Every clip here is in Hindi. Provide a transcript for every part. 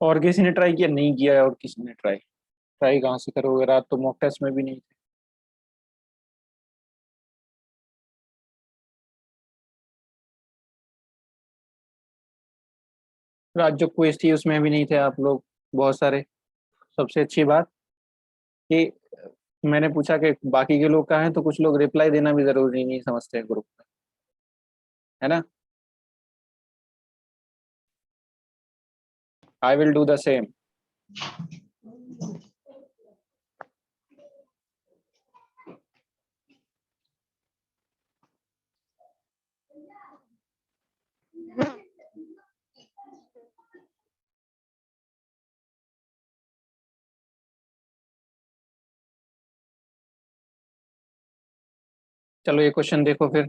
और किसी ने ट्राई किया? नहीं किया है। और किसी ने ट्राई? ट्राई कहाँ से करोगे, रात तो मॉक टेस्ट में भी नहीं थे। रात जो क्विज थी उसमें भी नहीं थे आप लोग, बहुत सारे। सबसे अच्छी बात कि मैंने पूछा कि बाकी के लोग कहाँ हैं, तो कुछ लोग रिप्लाई देना भी जरूरी नहीं समझते ग्रुप में, है ना। I will do the same. चलो ये क्वेश्चन देखो फिर।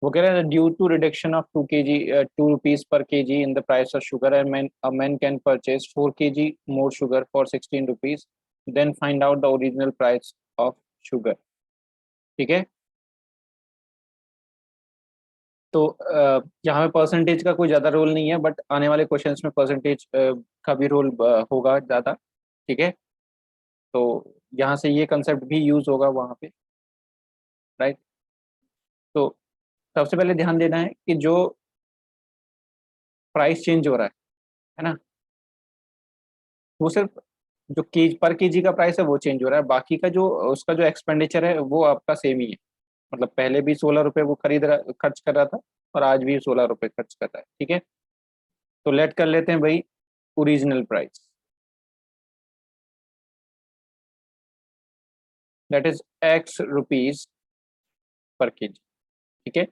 वो कह रहे हैं due to reduction of 2 kg, 2 rupees per kg in the price of sugar, and a man can purchase 4 kg more sugar for 16 rupees, then find out the original price of sugar। ठीक है। तो यहाँ पे परसेंटेज का कोई ज़्यादा रोल नहीं है, बट आने वाले क्वेश्चंस में परसेंटेज का भी रोल होगा ज़्यादा। ठीक है। तो यहाँ से ये कंसेप्ट भी यूज होगा वहाँ पे, राइट। तो सबसे पहले ध्यान देना है कि जो प्राइस चेंज हो रहा है ना, वो सिर्फ जो पर केजी का प्राइस है वो चेंज हो रहा है, बाकी का जो उसका जो एक्सपेंडिचर है वो आपका सेम ही है। मतलब पहले भी 16 रुपये वो खर्च कर रहा था, और आज भी 16 रुपये खर्च कर रहा है। ठीक है। तो लेट कर लेते हैं भाई original price, that is X rupees per KG. ठीक है।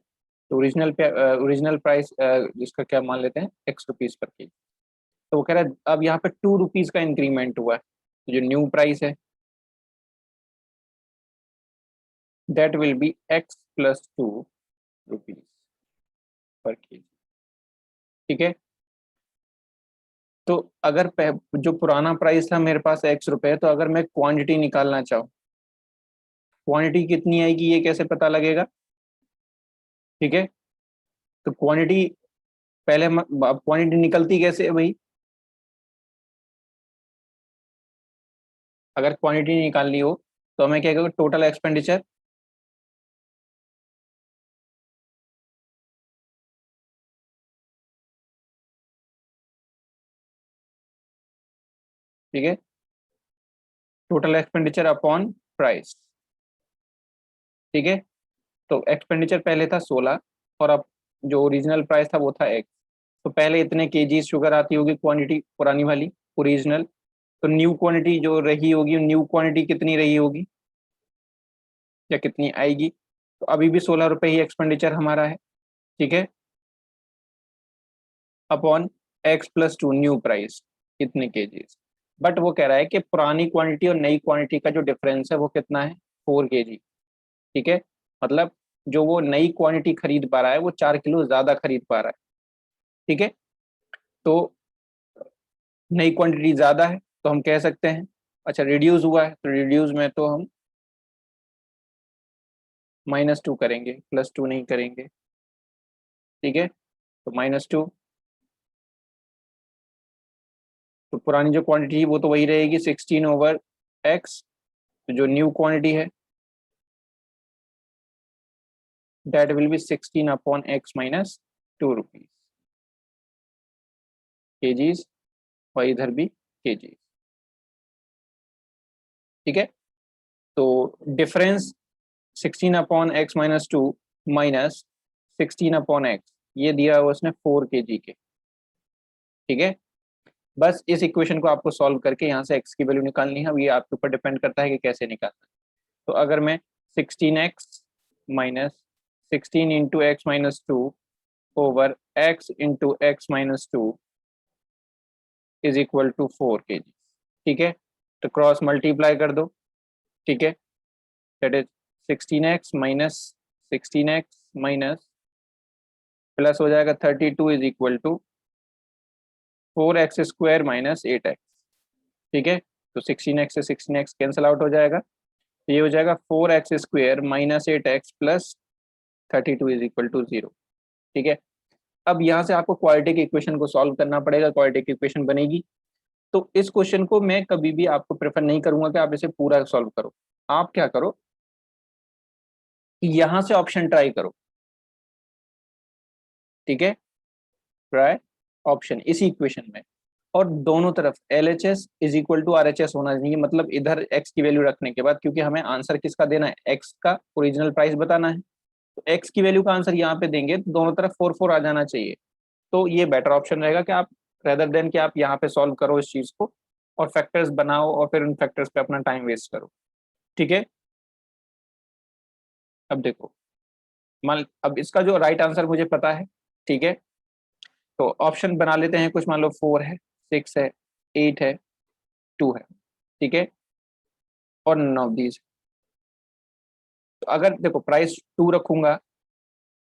तो ओरिजिनल प्राइस जिसका क्या मान लेते हैं, X रुपीज पर केजी। तो वो कह रहा है अब यहाँ पे 2 रुपीज का इंक्रीमेंट हुआ है, तो जो न्यू प्राइस है that will be X + 2 rupees per KG. ठीक है। तो अगर जो पुराना प्राइस था मेरे पास X रुपए, तो अगर मैं क्वांटिटी निकालना चाहूँ, क्वांटिटी कितनी आएगी ये कैसे पता लगेगा? ठीक है। तो क्वांटिटी पहले क्वांटिटी निकलती कैसे है भाई? अगर क्वांटिटी निकालनी हो तो हमें क्या कहेगा, टोटल एक्सपेंडिचर। ठीक है। Total expenditure upon price. ठीक है। तो एक्सपेंडिचर पहले था 16, और अब जो ओरिजिनल प्राइस था वो था X। तो पहले इतने केजी शुगर आती होगी क्वांटिटी पुरानी वाली, ओरिजिनल। तो न्यू क्वांटिटी जो रही होगी, न्यू क्वांटिटी कितनी रही होगी या कितनी आएगी? तो अभी भी 16 रुपये ही एक्सपेंडिचर हमारा है। ठीक है। अपॉन X + 2 न्यू प्राइस, कितने केजीज। बट वो कह रहा है कि पुरानी क्वांटिटी और नई क्वांटिटी का जो डिफरेंस है वो कितना है, 4 kg। ठीक है। मतलब जो वो नई क्वांटिटी खरीद पा रहा है वो 4 किलो ज्यादा खरीद पा रहा है। ठीक है। तो नई क्वांटिटी ज्यादा है तो हम कह सकते हैं, अच्छा रिड्यूस हुआ है तो रिड्यूस में तो हम -2 करेंगे, +2 नहीं करेंगे। ठीक है। तो -2। तो पुरानी जो क्वांटिटी वो तो वही रहेगी 16/X। तो जो न्यू क्वांटिटी है that will be 16/X - 2 rupees KGs, और इधर भी केजीज। ठीक है। तो डिफरेंस 16/X - 2 -16/X, ये दिया हुआ उसने 4 kg के। ठीक है। बस इस इक्वेशन को आपको सॉल्व करके यहाँ से x की वैल्यू निकालनी है। अब ये आपके ऊपर डिपेंड करता है कि कैसे निकालना है। तो अगर मैं 16x minus 16 × X - 2 / X × X - 2 is equal to 4 kg। ठीक है। तो क्रॉस मल्टीप्लाई कर दो। ठीक है। That is 16x minus 16x minus plus हो जाएगा 32 is equal to 4x² - 8x। ठीक है, तो 16x से 16x कैंसिल आउट हो जाएगा, तो ये हो जाएगा 4x² minus 8x plus 32 is equal to 0। ठीक है, अब यहाँ से आपको क्वाड्रेटिक इक्वेशन को सॉल्व करना पड़ेगा, क्वाड्रेटिक इक्वेशन बनेगी। तो इस क्वेश्चन को मैं कभी भी आपको प्रेफर नहीं करूंगा कि आप इसे पूरा सॉल्व करो। आप क्या करो कि यहां से ऑप्शन ट्राई करो। ठीक है, ट्राई ऑप्शन इसी इक्वेशन में, और दोनों तरफ LHS is equal to RHS होना चाहिए, मतलब इधर x की वैल्यू रखने के बाद, क्योंकि हमें आंसर किसका देना है, x का ओरिजिनल प्राइस बताना है, तो x की वैल्यू का आंसर यहाँ पे देंगे तो दोनों तरफ 4 4 आ जाना चाहिए। तो ये बेटर ऑप्शन रहेगा कि आप रेदर देन कि आप यहाँ पे सॉल्व करो इस चीज को और फैक्टर्स बनाओ और फिर उन फैक्टर्स पे अपना टाइम वेस्ट करो। ठीक है, अब देखो, मान अब इसका जो राइट आंसर मुझे पता है। ठीक है, तो ऑप्शन बना लेते हैं कुछ, मान लो 4 है, 6 है, 8 है, 2 है। ठीक है, और नन ऑफ दीज। तो अगर देखो प्राइस 2 रखूंगा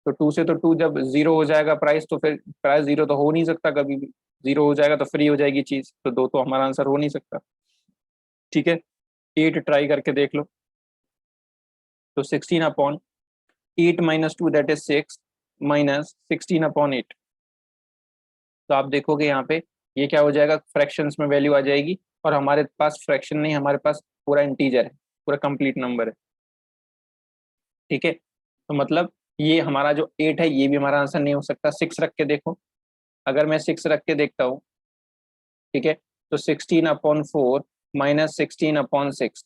तो 2 से तो 2 जब 0 हो जाएगा प्राइस, तो फिर प्राइस 0 तो हो नहीं सकता कभी भी, 0 हो जाएगा तो फ्री हो जाएगी चीज, तो 2 तो हमारा आंसर हो नहीं सकता। ठीक है, 8 ट्राई करके देख लो, तो 16/8 माइनस 2 दैट इज 6 माइनस 16/8। तो आप देखोगे यहाँ पे ये क्या हो जाएगा, फ्रैक्शंस में वैल्यू आ जाएगी, और हमारे पास फ्रैक्शन नहीं, हमारे पास पूरा इंटीजर है, पूरा कंप्लीट नंबर है। ठीक है, तो मतलब ये हमारा जो 8 है ये भी हमारा आंसर नहीं हो सकता। 6 रख के देखो, अगर मैं 6 रख के देखता हूँ, ठीक है, तो 16/4 माइनस 16/6,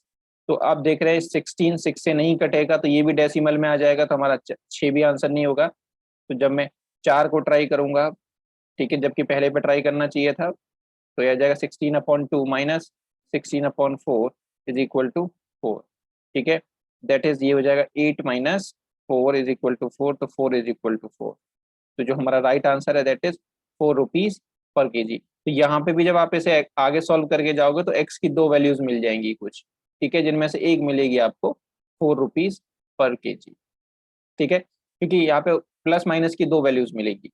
तो आप देख रहे हैं 16 6 से नहीं कटेगा, तो ये भी डेसिमल में आ जाएगा, तो हमारा 6 भी आंसर नहीं होगा। तो जब मैं 4 को ट्राई करूंगा, ठीक है, जबकि पहले पे ट्राई करना चाहिए था, तो यह आ जाएगा 16/2 माइनस 16/4 इज इक्वल टू 4। ठीक है, दैट इज ये हो जाएगा 8 माइनस 4 इज इक्वल टू 4, तो 4 इज इक्वल टू 4। तो जो हमारा राइट आंसर है that is 4 rupees per KG. तो यहाँ पे भी जब आप इसे आगे सॉल्व करके जाओगे तो एक्स की 2 वैल्यूज मिल जाएंगी कुछ, ठीक है, जिनमें से एक मिलेगी आपको 4 रुपीज पर केजी। ठीक है, क्योंकि यहाँ पे प्लस माइनस की 2 वैल्यूज मिलेगी।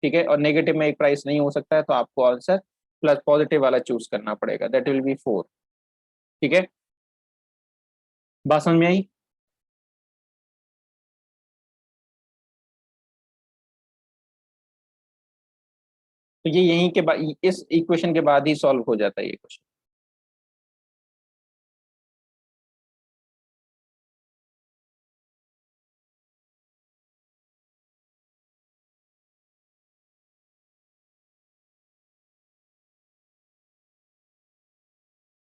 ठीक है, और नेगेटिव में एक प्राइस नहीं हो सकता है, तो आपको आंसर प्लस पॉजिटिव वाला चूज करना पड़ेगा, दैट विल बी 4। ठीक है, बात समझ में आई? तो ये यहीं के बाद, इस इक्वेशन के बाद ही सॉल्व हो जाता है ये क्वेश्चन।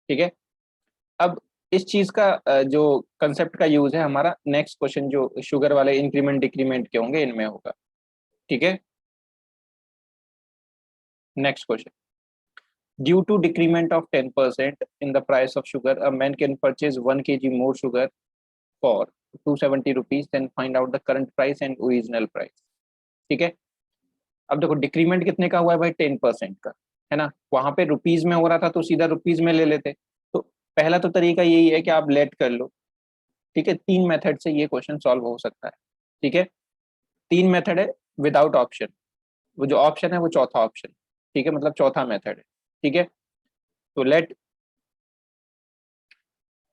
ठीक है, अब इस चीज का जो कंसेप्ट का यूज है हमारा नेक्स्ट क्वेश्चन, जो शुगर वाले इंक्रीमेंट डिक्रीमेंट के होंगे इनमें होगा। ठीक है, next question, due to decrement of 10% in the price of sugar a man can purchase 1 kg more sugar for 270 rupees, then find out the current price and original price. ठीक है, अब देखो डिक्रीमेंट कितने का हुआ है भाई, 10% का, है ना, वहां पे रुपीज में हो रहा था तो सीधा रुपीज में ले लेते। तो पहला तो तरीका यही है कि आप लेट कर लो। ठीक है, 3 मेथड से ये क्वेश्चन सॉल्व हो सकता है। ठीक है, 3 मेथड है विदाउट ऑप्शन, वो जो ऑप्शन है वो चौथा ऑप्शन। ठीक है, मतलब चौथा मेथड है। ठीक है, तो लेट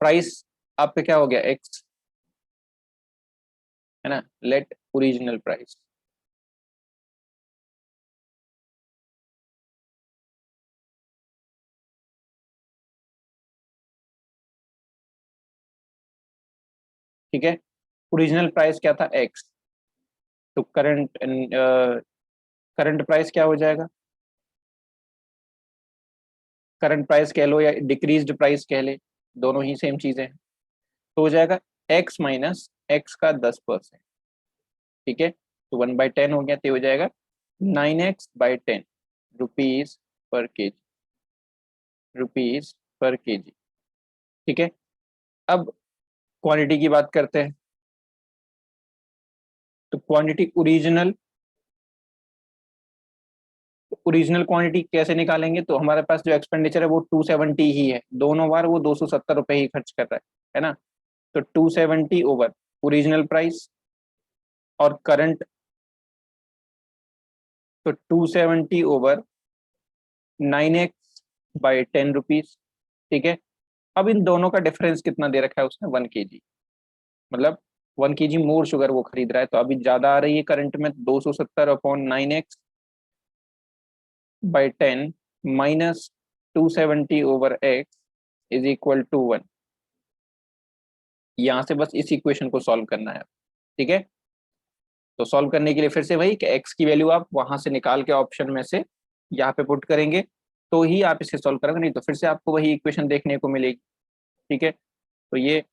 प्राइस आपका क्या हो गया, एक्स, है ना, लेट ओरिजिनल प्राइस। ठीक है, ओरिजिनल प्राइस क्या था, एक्स, तो करंट प्राइस क्या हो जाएगा, करंट प्राइस कह लो या डिक्रीज्ड प्राइस कह ले, दोनों ही सेम चीजें हैं। तो हो जाएगा एक्स माइनस एक्स का 10%। ठीक है, तो 1/10 हो गया, तो हो जाएगा 9x/10 rupees per KG, rupees per KG. ठीक है, अब क्वांटिटी की बात करते हैं, तो क्वांटिटी ओरिजिनल, ओरिजिनल क्वांटिटी कैसे निकालेंगे, तो हमारे पास जो एक्सपेंडिचर है वो 270 ही है, दोनों बार वो 270 रुपए ही खर्च कर रहा है ना, तो 270 ओवर ओरिजिनल प्राइस और करंट, तो 270 ओवर 9x/10 रुपीज, ठीक है। अब इन दोनों का डिफरेंस कितना दे रखा है उसने, 1 kg, मतलब 1 kg मोर शुगर वो खरीद रहा है, तो अभी ज्यादा आ रही है करंट में, 270/9x/10 minus 270/x is equal to 1। यहाँ से बस इस इक्वेशन को सॉल्व करना है, ठीक है। तो सॉल्व करने के लिए फिर से वही कि एक्स की वैल्यू आप वहां से निकाल के ऑप्शन में से यहाँ पे पुट करेंगे, तो ही आप इसे सॉल्व करेंगे, नहीं तो फिर से आपको वही इक्वेशन देखने को मिलेगी, ठीक है। तो ये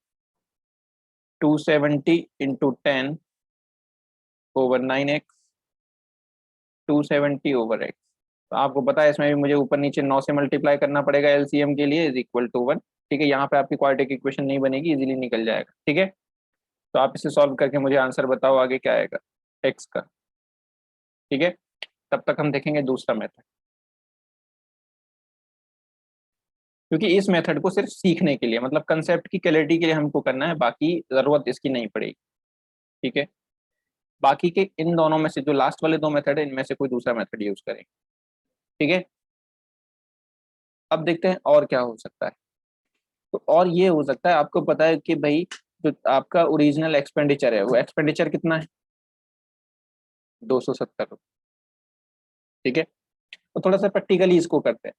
270/10/9x, 270/x, तो आपको पता है इसमें भी मुझे ऊपर नीचे 9 से मल्टीप्लाई करना पड़ेगा एलसीएम के लिए, इज इक्वल टू 1, ठीक है। यहाँ पे आपकी क्वाड्रेटिक इक्वेशन नहीं बनेगी, इजीली निकल जाएगा, ठीक है। तो आप इसे सॉल्व करके मुझे आंसर बताओ आगे क्या आएगा एक्स का, ठीक है। तब तक हम देखेंगे दूसरा मेथड, क्योंकि इस मेथड को सिर्फ सीखने के लिए, मतलब कंसेप्ट की क्लैरिटी के लिए हमको करना है, बाकी जरूरत इसकी नहीं पड़ेगी, ठीक है। बाकी के इन दोनों में से जो लास्ट वाले 2 मेथड है, इनमें से कोई दूसरा मेथड यूज करेंगे, ठीक है। अब देखते हैं और क्या हो सकता है। तो और ये हो सकता है, आपको पता है कि भाई जो आपका ओरिजिनल एक्सपेंडिचर है, वो एक्सपेंडिचर कितना है, 270 रुपये, ठीक है। तो थोड़ा सा प्रैक्टिकली इसको करते हैं।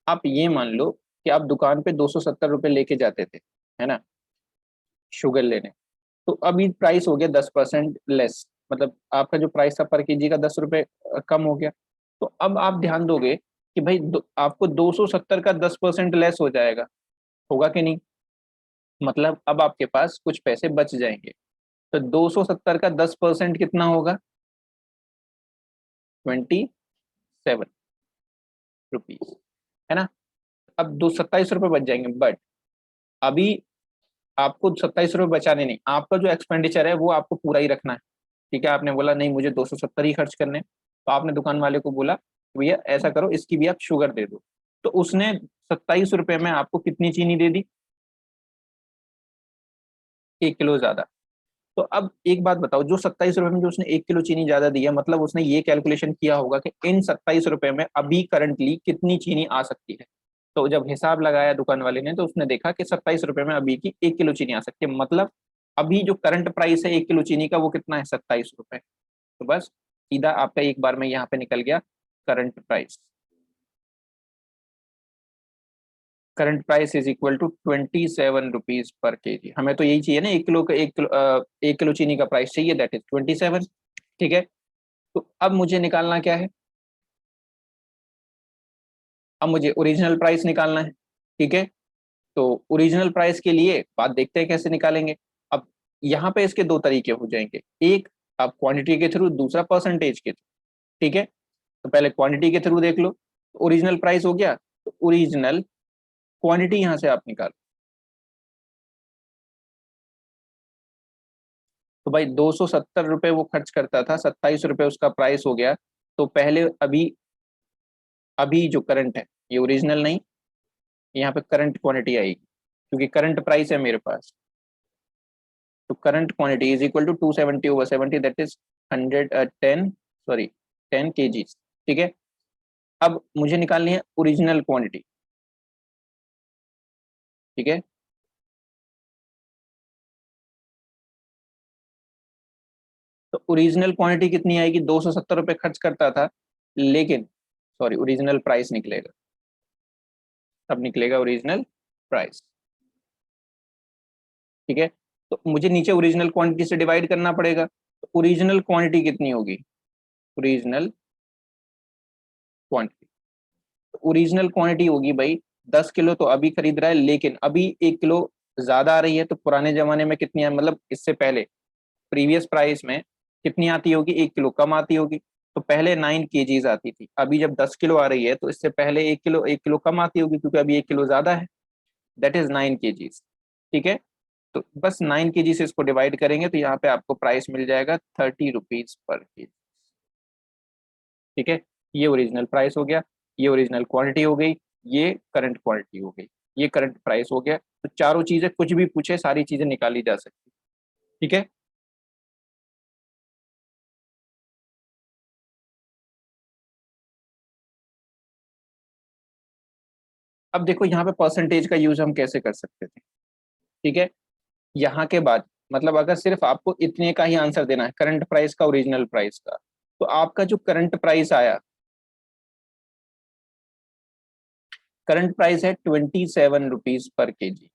आप ये मान लो कि आप दुकान पे 270 रुपये लेके जाते थे, है ना, शुगर लेने। तो अभी प्राइस हो गया 10% लेस, मतलब आपका जो प्राइस था पर केजी का 10 रुपये कम हो गया। तो अब आप ध्यान दोगे कि भाई आपको 270 का 10% लेस हो जाएगा, होगा कि नहीं, मतलब अब आपके पास कुछ पैसे बच जाएंगे। तो 270 का 10% कितना होगा, 27 रुपीज, है ना। अब 27 रुपये बच जाएंगे, बट अभी आपको 27 रुपये बचाने नहीं, आपका जो एक्सपेंडिचर है वो आपको पूरा ही रखना है, ठीक है। आपने बोला नहीं मुझे 270 ही खर्च करने, तो आपने दुकान वाले को बोला भैया ऐसा करो इसकी भी आप शुगर दे दो, तो उसने 27 रुपये में आपको कितनी चीनी दे दी, 1 किलो ज्यादा। तो अब एक बात बताओ, जो 27 रुपये में जो उसने 1 किलो चीनी ज्यादा दिया, मतलब उसने ये कैलकुलेशन किया होगा कि इन 27 रुपये में अभी करंटली कितनी चीनी आ सकती है। तो जब हिसाब लगाया दुकान वाले ने, तो उसने देखा कि 27 रुपये में अभी की 1 किलो चीनी आ सकती है, मतलब अभी जो करंट प्राइस है 1 किलो चीनी का वो कितना है, 27 रुपये। तो बस सीधा आपका एक बार में यहाँ पे निकल गया current price. Current price is equal to 27 rupees per kg. हमें तो यही चाहिए ना, 1 किलो का 1 किलो चीनी का प्राइस चाहिए, दैट इज 27, ठीक है। तो अब मुझे निकालना क्या है, अब मुझे ओरिजिनल प्राइस निकालना है, ठीक है। तो ओरिजिनल प्राइस के लिए बात देखते हैं कैसे निकालेंगे। अब यहाँ पे इसके 2 तरीके हो जाएंगे, एक आप क्वांटिटी के थ्रू, दूसरा परसेंटेज के थ्रू, ठीक है। तो पहले क्वांटिटी के थ्रू देख लो, ओरिजिनल प्राइस हो गया, तो ओरिजिनल क्वांटिटी यहाँ से आप निकालो। तो भाई 270 रुपये वो खर्च करता था, 27 रुपये उसका प्राइस हो गया, तो पहले अभी अभी जो करंट है, ये ओरिजिनल नहीं, यहाँ पे करंट क्वांटिटी आएगी, क्योंकि करंट प्राइस है मेरे पास। तो current quantity is equal to 270/70, that is 110, sorry 10 kg, ठीक है। अब मुझे निकालनी है ओरिजिनल क्वांटिटी, ठीक है। तो ओरिजिनल क्वांटिटी कितनी आएगी, 270 रुपये खर्च करता था, लेकिन सॉरी ओरिजिनल प्राइस निकलेगा, तब निकलेगा ओरिजिनल प्राइस, ठीक है। तो मुझे नीचे ओरिजिनल क्वांटिटी से डिवाइड करना पड़ेगा, तो ओरिजिनल क्वांटिटी कितनी होगी, ओरिजिनल क्वांटिटी, ओरिजिनल क्वांटिटी होगी भाई 10 किलो तो अभी खरीद रहा है, लेकिन अभी 1 किलो ज्यादा आ रही है, तो पुराने जमाने में कितनी है, मतलब इससे पहले प्रीवियस प्राइस में कितनी आती होगी, 1 किलो कम आती होगी। तो पहले 9 kgs आती थी, अभी जब 10 किलो आ रही है, तो इससे पहले 1 किलो कम आती होगी, क्योंकि अभी 1 किलो ज्यादा है, दैट इज 9 kgs, ठीक है। तो बस 9 kg से इसको डिवाइड करेंगे, तो यहाँ पे आपको प्राइस मिल जाएगा 30 रुपीज/kg, ठीक है। ये ओरिजिनल प्राइस हो गया, ये ओरिजिनल क्वांटिटी हो गई, ये करंट क्वांटिटी हो गई, ये करंट प्राइस हो गया। तो चारों चीजें कुछ भी पूछे सारी चीजें निकाली जा सकती, ठीक है। अब देखो यहाँ पे परसेंटेज का यूज हम कैसे कर सकते थे, ठीक है। यहाँ के बाद मतलब अगर सिर्फ आपको इतने का ही आंसर देना है, करंट प्राइस का ओरिजिनल प्राइस का, तो आपका जो करंट प्राइस आया, करंट प्राइस है 27 रुपीज पर केजी,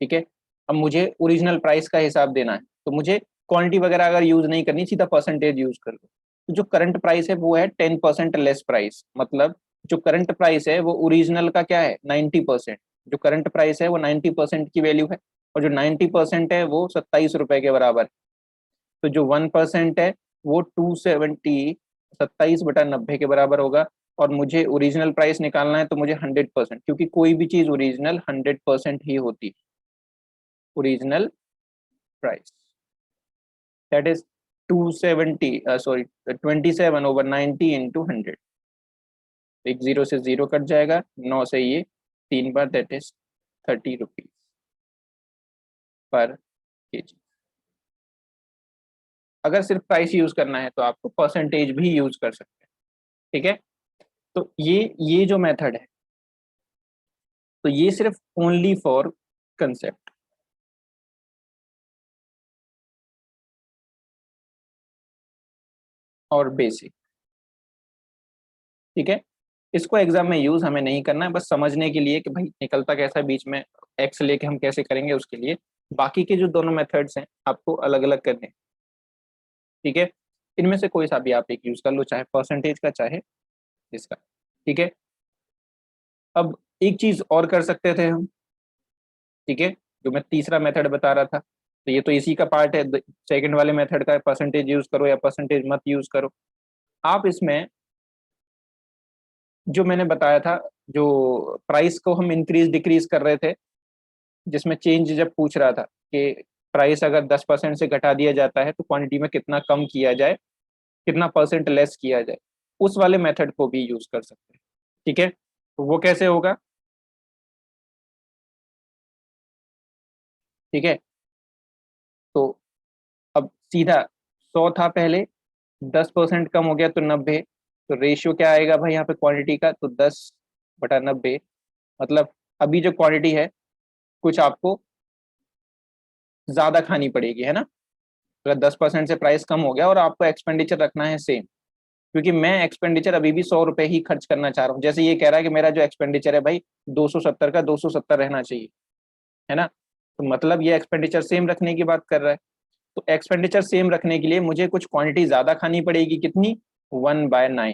ठीक है। अब मुझे ओरिजिनल प्राइस का हिसाब देना है, तो मुझे क्वांटिटी वगैरह अगर यूज नहीं करनी, सीधा परसेंटेज यूज कर लो। तो जो करंट प्राइस है वो है 10% लेस प्राइस, मतलब जो करंट प्राइस है वो ओरिजिनल का क्या है 90%। जो करंट प्राइस है वो 90% की वैल्यू है, और जो 90% है वो 27 रुपए के बराबर है। तो जो 1% है वो 270, 27/90 के बराबर होगा। और मुझे ओरिजिनल प्राइस निकालना है, तो मुझे 100%, क्योंकि कोई भी चीज ओरिजिनल 100% ही होती है। Original price that is 270 sorry 27/90 into 100। एक जीरो से जीरो कट जाएगा, 9 से ये 3 बार, that is 30 rupees per KG. अगर सिर्फ प्राइस यूज करना है तो आपको परसेंटेज भी यूज कर सकते हैं, ठीक है। तो ये जो मेथड है, तो ये सिर्फ ओनली फॉर कंसेप्ट, और बेसिक, ठीक है। इसको एग्जाम में यूज हमें नहीं करना है, बस समझने के लिए कि भाई निकलता कैसा है बीच में, एक्स लेके हम कैसे करेंगे उसके लिए। बाकी के जो दोनों मेथड्स हैं आपको अलग अलग करने हैं, ठीक है। इनमें से कोई सा भी आप एक यूज कर लो, चाहे परसेंटेज का चाहे इसका, ठीक है। अब एक चीज और कर सकते थे हम, ठीक है, जो मैं तीसरा मेथड बता रहा था, तो ये तो इसी का पार्ट है, सेकंड वाले मेथड का, परसेंटेज यूज करो या परसेंटेज मत यूज करो। आप इसमें जो मैंने बताया था, जो प्राइस को हम इंक्रीज डिक्रीज कर रहे थे, जिसमें चेंज जब पूछ रहा था कि प्राइस अगर 10% से घटा दिया जाता है तो क्वांटिटी में कितना कम किया जाए, कितना परसेंट लेस किया जाए, उस वाले मेथड को भी यूज कर सकते हैं, ठीक है। तो वो कैसे होगा, ठीक है। तो अब सीधा 100 था पहले, 10% कम हो गया तो 90। तो रेशियो क्या आएगा भाई यहाँ पे क्वांटिटी का, तो 10/90। मतलब अभी जो क्वांटिटी है कुछ आपको ज्यादा खानी पड़ेगी, है ना। अगर 10% से प्राइस कम हो गया और आपको एक्सपेंडिचर रखना है सेम, क्योंकि मैं एक्सपेंडिचर अभी भी 100 रुपए ही खर्च करना चाह रहा हूँ। जैसे ये कह रहा है कि मेरा जो एक्सपेंडिचर है भाई 270 का 270 रहना चाहिए, है ना। तो मतलब ये एक्सपेंडिचर सेम रखने की बात कर रहा है। तो एक्सपेंडिचर सेम रखने के लिए मुझे कुछ क्वांटिटी ज्यादा खानी पड़ेगी, कितनी, 1/9,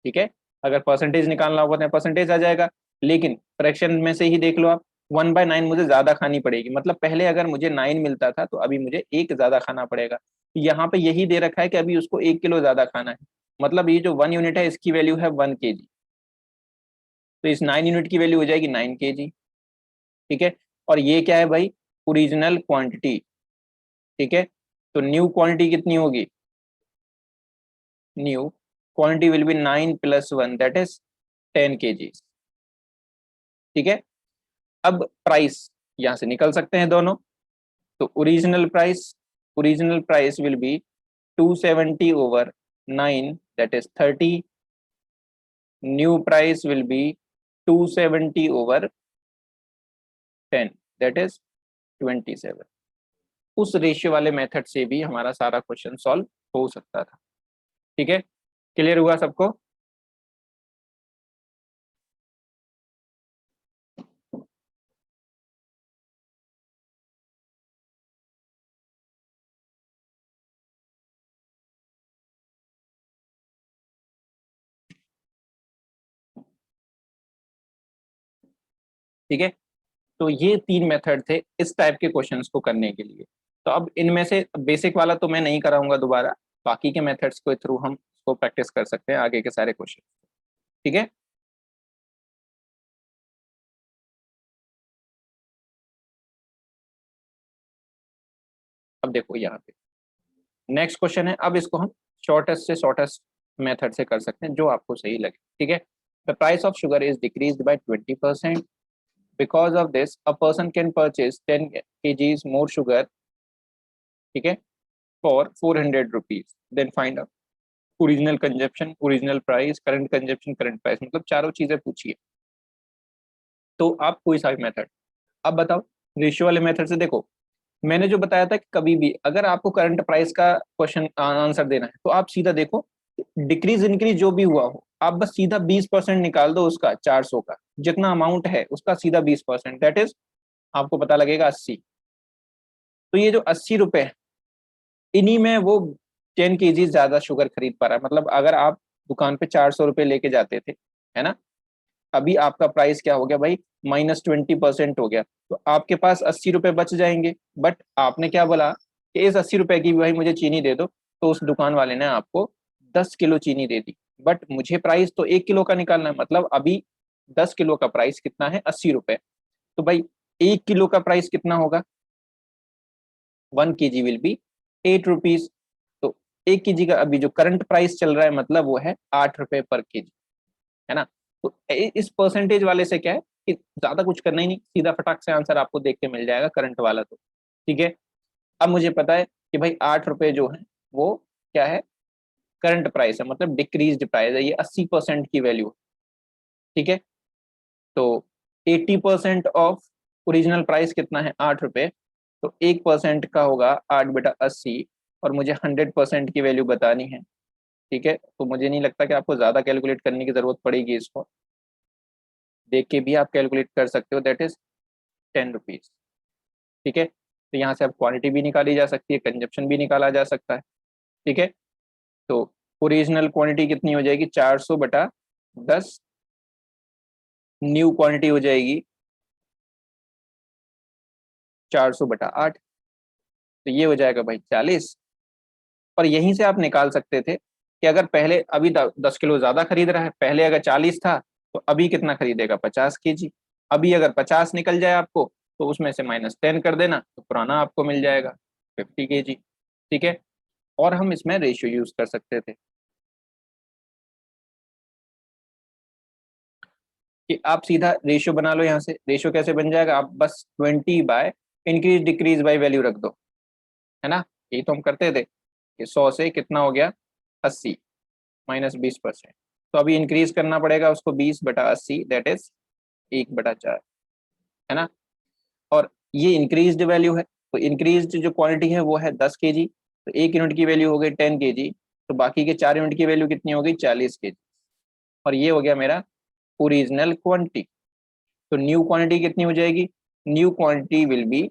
ठीक है। अगर परसेंटेज निकालना होगा तो परसेंटेज आ जाएगा, लेकिन फ्रैक्शन में से ही देख लो आप, 1/9 मुझे ज्यादा खानी पड़ेगी। मतलब पहले अगर मुझे 9 मिलता था तो अभी मुझे एक ज्यादा खाना पड़ेगा। यहाँ पे यही दे रखा है कि अभी उसको 1 किलो ज्यादा खाना है, मतलब ये जो 1 यूनिट है इसकी वैल्यू है 1 kg। तो इस 9 यूनिट की वैल्यू हो जाएगी 9 kg, ठीक है। और ये क्या है भाई, ओरिजिनल क्वांटिटी, ठीक है। तो न्यू क्वांटिटी कितनी होगी, new quantity will be 9 + 1 that is 10 kg, ठीक है। अब प्राइस यहां से निकल सकते हैं दोनों। तो original price will be 270/9 that is 30। New price will be 270/10 that is 27। उस रेशियो वाले मेथड से भी हमारा सारा क्वेश्चन सॉल्व हो सकता था, ठीक है। क्लियर हुआ सबको। ठीक है, तो ये 3 मेथड थे इस टाइप के क्वेश्चंस को करने के लिए। तो अब इनमें से बेसिक वाला तो मैं नहीं कराऊंगा दोबारा, बाकी के मेथड्स के थ्रू हम इसको प्रैक्टिस कर सकते हैं आगे के सारे क्वेश्चन, ठीक है। अब देखो यहाँ पे नेक्स्ट क्वेश्चन है, अब इसको हम शॉर्टेस्ट से शॉर्टेस्ट मेथड से कर सकते हैं, जो आपको सही लगे, ठीक है। The price of sugar is decrease by 20%। Because of this a person can purchase 10 kgs more sugar, ठीक है, for 400 rupees. Then find out original consumption, original price, current consumption, current price, मतलब चारों चीजें पूछी है। तो आप कोई सा भी मेथड, अब बताओ रेशियो वाले मेथड से देखो, मैंने जो बताया था कि कभी भी अगर आपको करंट प्राइस का क्वेश्चन आंसर देना है तो आप सीधा देखो डिक्रीज इंक्रीज जो भी हुआ हो, आप बस सीधा 20% निकाल दो उसका, 400 का जितना अमाउंट है उसका सीधा 20%, दैट इज आपको पता लगेगा 80। तो ये जो 80 रुपए है, इन्हीं में वो 10 kg ज्यादा शुगर खरीद पा रहा है। मतलब अगर आप दुकान पे 400 रुपए लेके जाते थे, है ना, अभी आपका प्राइस क्या हो गया भाई, -20% हो गया, तो आपके पास 80 रुपए बच जाएंगे। बट आपने क्या बोला कि इस 80 रुपए की भाई मुझे चीनी दे दो, तो उस दुकान वाले ने आपको 10 किलो चीनी दे दी। बट मुझे प्राइस तो 1 किलो का निकालना है, मतलब अभी 10 किलो का प्राइस कितना है, 80 रुपए। तो भाई 1 किलो का प्राइस कितना होगा, 1 kg विल बी 8 रुपीज। तो 1 kg का अभी जो करंट प्राइस चल रहा है, मतलब वो है 8 रुपए पर केजी, है ना। तो इस परसेंटेज वाले से क्या है कि ज्यादा कुछ करना ही नहीं, सीधा फटाक से आंसर आपको देख के मिल जाएगा करंट वाला। तो ठीक है, अब मुझे पता है कि भाई 8 रुपए जो है वो क्या है, करंट प्राइस है, मतलब डिक्रीज प्राइस है, ये 80% की वैल्यू है। ठीक है, तो 80% ऑफ ओरिजिनल प्राइस कितना है, 8 रुपए, तो 1% का होगा 8/80, और मुझे 100% की वैल्यू बतानी है। ठीक है, तो मुझे नहीं लगता कि आपको ज्यादा कैलकुलेट करने की जरूरत पड़ेगी, इसको देख के भी आप कैलकुलेट कर सकते हो, दैट इज 10 रुपीज। ठीक है, तो यहाँ से अब क्वांटिटी भी निकाली जा सकती है, कंजप्शन भी निकाला जा सकता है। ठीक है, तो ओरिजिनल क्वांटिटी कितनी हो जाएगी, 400/10, न्यू क्वांटिटी हो जाएगी 400/8, तो ये हो जाएगा भाई 40। और यहीं से आप निकाल सकते थे कि अगर पहले अभी 10 किलो ज्यादा खरीद रहा है, पहले अगर 40 था तो अभी कितना खरीदेगा, 50 kg। अभी अगर 50 निकल जाए आपको, तो उसमें से -10 कर देना, तो पुराना आपको मिल जाएगा 50 kg। ठीक है, और हम इसमें रेशियो यूज कर सकते थे कि आप सीधा रेशियो बना लो। यहाँ से रेशियो कैसे बन जाएगा, आप बस 20 by increase decrease by value रख दो, है ना। यही तो हम करते थे कि 100 से कितना हो गया, 80, -20%, तो अभी इंक्रीज करना पड़ेगा उसको 20/80, दैट इज 1/4, है ना। और ये इंक्रीज्ड वैल्यू है, तो इंक्रीज्ड जो क्वांटिटी है वो है 10 kg, तो 1 यूनिट की वैल्यू हो गई 10 kg, तो बाकी के 4 यूनिट की वैल्यू कितनी हो गई, 40 kg। और ये हो गया मेरा ओरिजिनल क्वांटिटी। तो न्यू क्वांटिटी कितनी हो जाएगी, new quantity will be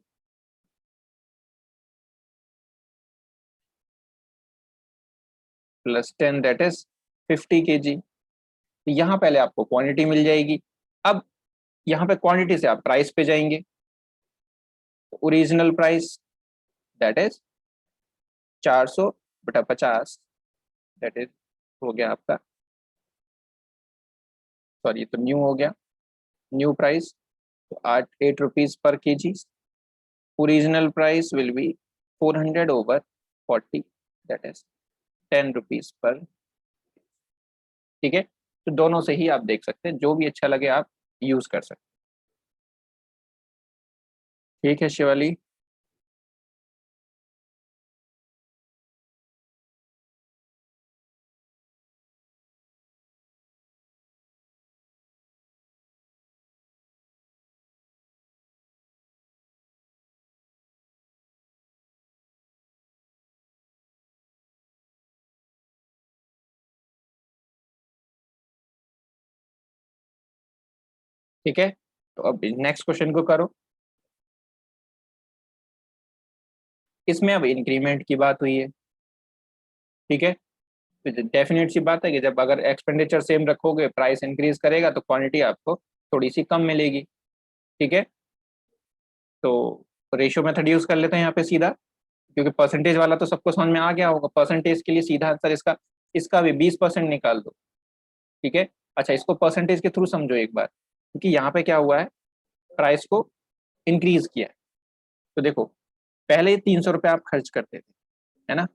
+10, that is 50 kg। तो यहाँ पहले आपको क्वांटिटी मिल जाएगी। अब यहाँ पे क्वांटिटी से आप प्राइस पे जाएंगे, original price that is 400/50, that is हो गया आपका, सॉरी तो न्यू हो गया, न्यू प्राइस, तो 8 rupees per KG. Original price will be 400/40, that is 10 rupees per. ठीक है, तो दोनों से ही आप देख सकते हैं, जो भी अच्छा लगे आप यूज कर सकते हैं। ठीक है शिवाली। ठीक है, तो अब नेक्स्ट क्वेश्चन को करो। इसमें अब इंक्रीमेंट की बात हुई है। ठीक है, तो डेफिनेट सी बात है कि जब अगर एक्सपेंडिचर सेम रखोगे, प्राइस इंक्रीज करेगा, तो क्वांटिटी आपको थोड़ी सी कम मिलेगी। ठीक है, तो रेशियो मेथड यूज कर लेते हैं यहाँ पे सीधा, क्योंकि परसेंटेज वाला तो सबको समझ में आ गया होगा। परसेंटेज के लिए सीधा आंसर इसका, इसका भी 20% निकाल दो। ठीक है, अच्छा इसको परसेंटेज के थ्रू समझो एक बार, क्योंकि यहाँ पे क्या हुआ है, प्राइस को इंक्रीज किया है। तो देखो, पहले 300 रुपये आप खर्च करते थे, है ना,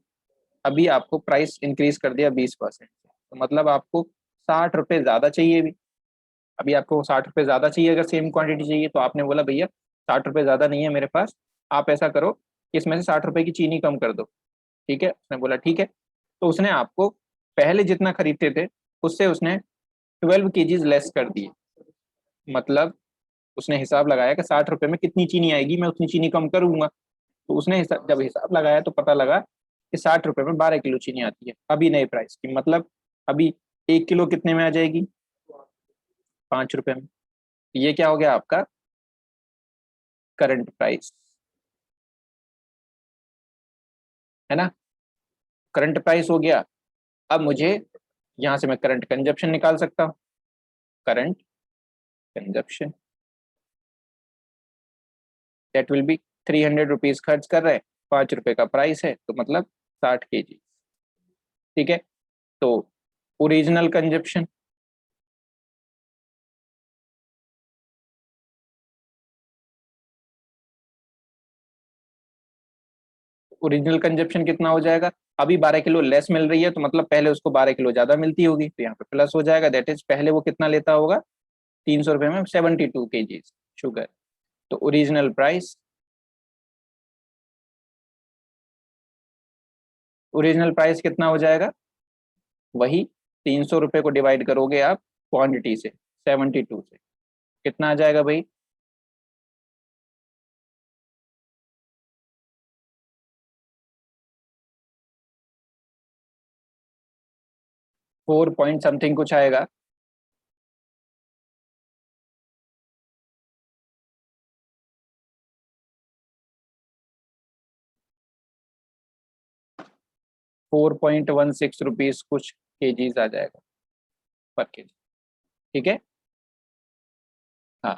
अभी आपको प्राइस इंक्रीज कर दिया 20%, तो मतलब आपको 60 रुपये ज्यादा चाहिए भी। अभी आपको 60 रुपये ज्यादा चाहिए, अगर सेम क्वांटिटी चाहिए, तो आपने बोला भैया 60 रुपये ज्यादा नहीं है मेरे पास, आप ऐसा करो कि इसमें से 60 रुपये की चीनी कम कर दो। ठीक है, उसने बोला ठीक है, तो उसने आपको पहले जितना खरीदते थे उससे उसने 12 केजीज लेस कर दिए। मतलब उसने हिसाब लगाया कि 60 रुपए में कितनी चीनी आएगी, मैं उतनी चीनी कम करूंगा। तो उसने जब हिसाब लगाया तो पता लगा कि 60 रुपए में 12 किलो चीनी आती है अभी नए प्राइस की। मतलब अभी 1 किलो कितने में आ जाएगी? 5 रुपए में। ये क्या हो गया आपका करंट प्राइस, है ना? करंट प्राइस हो गया। अब मुझे यहां से मैं करंट कंजप्शन निकाल सकता हूँ। Current consumption that will be 300 rupees खर्च कर रहे हैं, 5 रुपए का प्राइस है तो मतलब 60 केजी। ठीक है। तो ओरिजिनल कंजप्शन, ओरिजिनल कंजप्शन कितना हो जाएगा? अभी 12 किलो लेस मिल रही है तो मतलब पहले उसको 12 किलो ज्यादा मिलती होगी, तो यहाँ पे प्लस हो जाएगा। दैट इज पहले वो कितना लेता होगा? 300 रुपए में 72 केजी शुगर। तो ओरिजिनल प्राइस, ओरिजिनल प्राइस कितना हो जाएगा? वही 300 रुपए को डिवाइड करोगे आप क्वांटिटी से, 72 से, कितना आ जाएगा भाई? 4 पॉइंट समथिंग कुछ आएगा। 4.16 रुपीज कुछ केजीज आ जाएगा पर केजी। ठीक है। हाँ।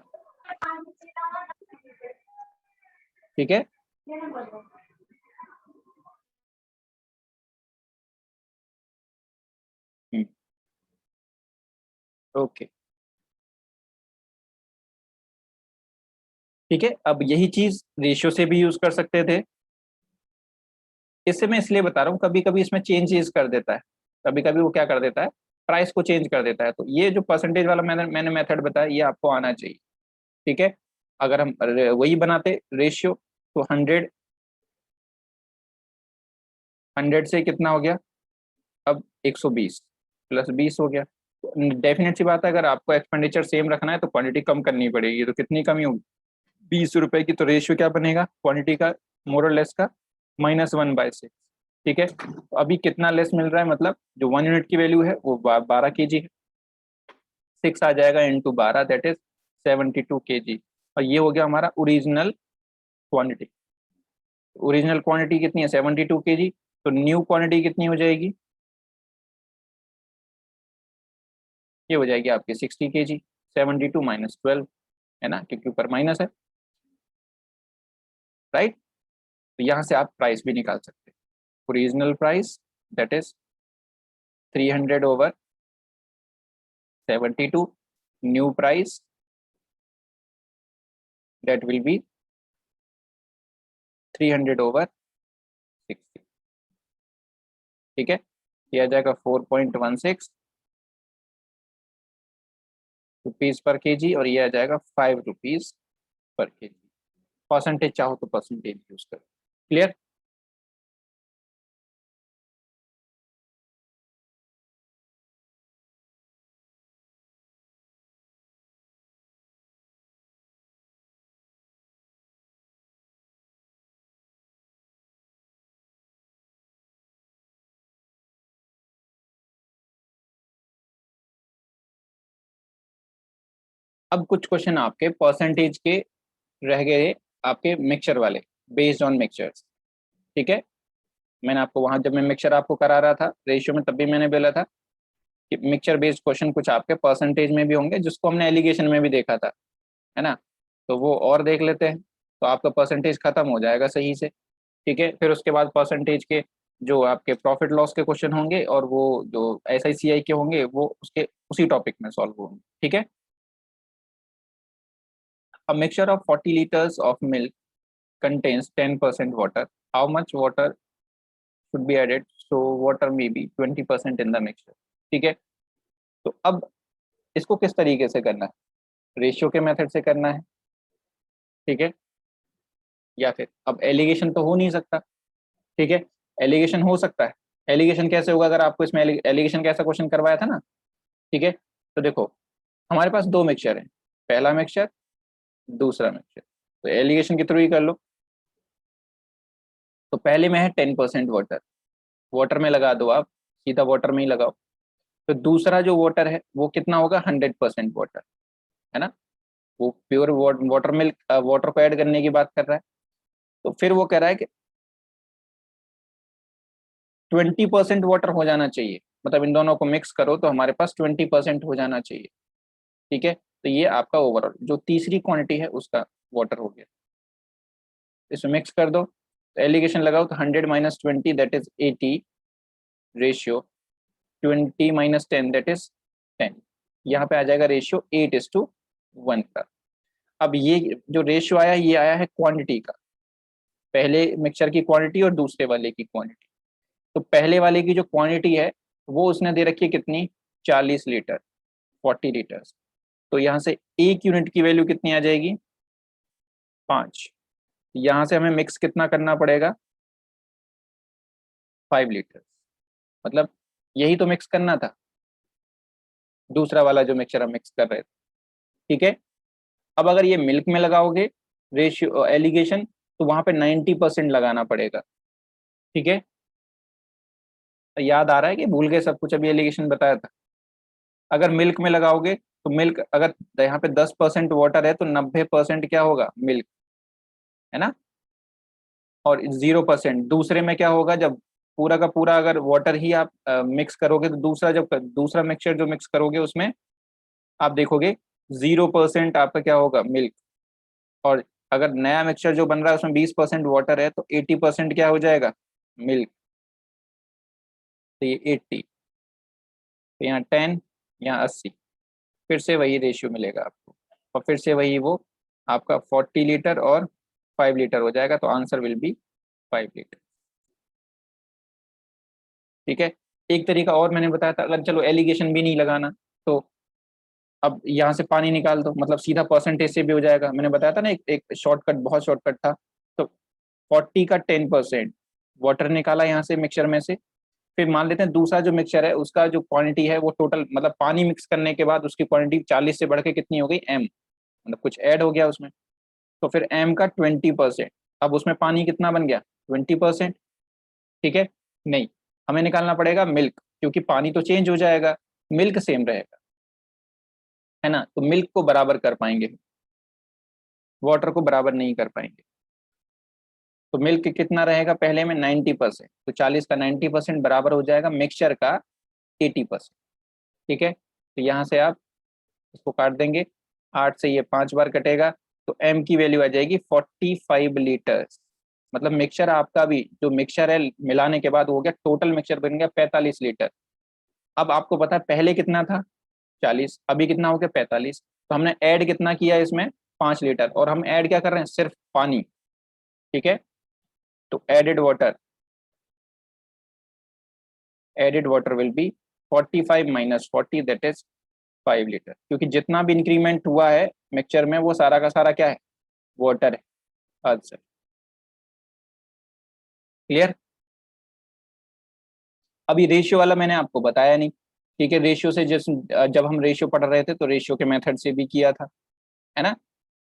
ठीक है। ओके। ठीक है। अब यही चीज रेशियो से भी यूज कर सकते थे। इससे मैं इसलिए बता रहा हूँ कभी कभी इसमें चेंजेस कर देता है, कभी कभी वो क्या कर देता है, प्राइस को चेंज कर देता है। तो ये जो परसेंटेज वाला मैंने मैंने मेथड बताया ये आपको आना चाहिए। ठीक है। अगर हम वही बनाते रेशियो तो 100 से कितना हो गया? अब 120 प्लस 20 हो गया। डेफिनेट सी बात है अगर आपको एक्सपेंडिचर सेम रखना है तो क्वांटिटी कम करनी पड़ेगी। तो कितनी कमी होगी? 20 रुपए की। तो रेशियो क्या बनेगा क्वांटिटी का, मोर और लेस का, -1/6। ठीक है। तो अभी कितना लेस मिल रहा है? मतलब जो 1 यूनिट की वैल्यू है वो 12 केजी है। 6 आ जाएगा इंटू 12 दैट इज 72 केजी। और ये हो गया हमारा ओरिजिनल क्वांटिटी। ओरिजिनल क्वांटिटी कितनी है? 72 केजी। तो न्यू क्वांटिटी कितनी हो जाएगी? ये हो जाएगी आपकी 60 केजी। 72 - 12 है ना, क्योंकि ऊपर माइनस है। राइट। तो यहाँ से आप प्राइस भी निकाल सकते हैं। Original price that is 300/72। New price that will be 300/60। ठीक है। ये आ जाएगा 4.16 रुपीज पर केजी और ये आ जाएगा 5 रुपीज पर केजी। परसेंटेज चाहो तो परसेंटेज यूज करो। क्लियर? अब कुछ क्वेश्चन आपके परसेंटेज के रह गए, आपके मिक्सचर वाले, बेस्ड ऑन मिक्सचर्स। ठीक है। मैंने आपको वहां जब मैं मिक्सचर आपको करा रहा था रेशियो में तब भी मैंने बोला था कि मिक्सचर बेस्ड क्वेश्चन कुछ आपके परसेंटेज में भी होंगे जिसको हमने एलिगेशन में भी देखा था, है ना? तो वो और देख लेते हैं तो आपका परसेंटेज खत्म हो जाएगा सही से। ठीक है। फिर उसके बाद परसेंटेज के जो आपके प्रॉफिट लॉस के क्वेश्चन होंगे और वो जो SICI के होंगे वो उसके उसी टॉपिक में सॉल्व होंगे। ठीक है। A mixture of 40 liters of milk contains 10% water. How much water should be added so water may be 20% in the mixture? ठीक है। तो अब इसको किस तरीके से करना है? रेशियो के मेथड से करना है। ठीक है। या फिर अब एलिगेशन तो हो नहीं सकता। ठीक है। एलिगेशन हो सकता है, एलिगेशन कैसे होगा, अगर आपको इसमें एलिगेशन कैसा क्वेश्चन करवाया था ना, ठीक है। तो देखो हमारे पास दो मिक्सचर है, पहला मिक्सचर दूसरा मिक्सचर, तो एलिगेशन के थ्रू ही कर लो। तो पहले में है 10% वाटर, वाटर में लगा दो आप, सीधा वाटर में ही लगाओ। तो दूसरा जो वाटर है वो कितना होगा, 100% वाटर, है ना। वो प्योर वाटर मिल्क वाटर को ऐड करने की बात कर रहा है। तो फिर वो कह रहा है कि 20% वाटर हो जाना चाहिए, मतलब इन दोनों को मिक्स करो तो हमारे पास 20% हो जाना चाहिए, ठीक है। तो ये आपका ओवरऑल जो तीसरी क्वांटिटी है उसका वाटर हो गया, इसमें मिक्स कर दो। तो एलिगेशन लगाओ तो 100 - 20 that is 80, ratio 20 - 10 that is 10। यहाँ पे आ जाएगा रेशियो 8:1 का। अब ये जो रेशियो आया ये आया है क्वांटिटी का, पहले मिक्सचर की क्वांटिटी और दूसरे वाले की क्वांटिटी। तो पहले वाले की जो क्वांटिटी है वो उसने दे रखी है कितनी, 40 लीटर, 40 लीटर्स। तो यहाँ से एक यूनिट की वैल्यू कितनी आ जाएगी, 5। यहाँ से हमें मिक्स कितना करना पड़ेगा, 5 लीटर, मतलब यही तो मिक्स करना था, दूसरा वाला जो मिक्सचर हम मिक्स कर रहे थे, ठीक है। अब अगर ये मिल्क में लगाओगे रेशियो एलिगेशन, तो वहां पे 90% लगाना पड़ेगा, ठीक है। तो याद आ रहा है कि भूल गए सब कुछ, अभी एलिगेशन बताया था। अगर मिल्क में लगाओगे तो मिल्क, अगर यहाँ पे 10% वाटर है तो 90% क्या होगा, मिल्क, है ना। और 0% दूसरे में क्या होगा, जब पूरा का पूरा अगर वाटर ही आप मिक्स करोगे तो दूसरा, जब दूसरा मिक्सचर जो मिक्स करोगे उसमें आप देखोगे 0% आपका क्या होगा, मिल्क। और अगर नया मिक्सचर जो बन रहा है उसमें 20% वाटर है तो 80% क्या हो जाएगा, मिल्क। तो ये 80, तो यहाँ 10, यहाँ 80, फिर से वही रेशियो मिलेगा आपको, और फिर से वही वो आपका 40 लीटर और 5 लीटर हो जाएगा, तो आंसर विल बी 5 लीटर, ठीक है। एक तरीका और मैंने बताया था, अगर चलो एलिगेशन भी नहीं लगाना तो अब यहाँ से पानी निकाल दो, मतलब सीधा परसेंटेज से भी हो जाएगा। मैंने बताया था ना एक शॉर्टकट, बहुत शॉर्टकट था। तो 40 का 10% वाटर निकाला यहाँ से मिक्सचर में से, फिर मान लेते हैं दूसरा जो मिक्सचर है उसका जो क्वांटिटी है वो टोटल, मतलब पानी मिक्स करने के बाद उसकी क्वांटिटी 40 से बढ़ के कितनी हो गई, एम, मतलब कुछ ऐड हो गया उसमें। तो फिर एम का 20%, अब उसमें पानी कितना बन गया, 20%, ठीक है। नहीं, हमें निकालना पड़ेगा मिल्क, क्योंकि पानी तो चेंज हो जाएगा, मिल्क सेम रहेगा, है ना। तो मिल्क को बराबर कर पाएंगे, वाटर को बराबर नहीं कर पाएंगे। तो मिल्क कितना रहेगा, पहले में 90%, तो 40 का 90% बराबर हो जाएगा मिक्सचर का 80%, ठीक है। तो यहाँ से आप इसको काट देंगे, 8 से ये 5 बार कटेगा, तो एम की वैल्यू आ जाएगी 45 लीटर्स। मतलब मिक्सचर आपका भी जो मिक्सचर है मिलाने के बाद हो गया, टोटल मिक्सचर बन गया 45 लीटर। अब आपको पता है पहले कितना था, 40, अभी कितना हो गया, 45। तो हमने ऐड कितना किया इसमें, 5 लीटर, और हम ऐड क्या कर रहे हैं, सिर्फ पानी, ठीक है। तो added water will be 45 - 40 that is 5 litre, क्योंकि जितना भी इंक्रीमेंट हुआ है मिक्सचर में वो सारा का सारा क्या है, वाटर है। Answer clear. अभी रेशियो वाला मैंने आपको बताया नहीं, ठीक है। रेशियो से जिस जब हम रेशियो पढ़ रहे थे तो रेशियो के मेथड से भी किया था, है ना।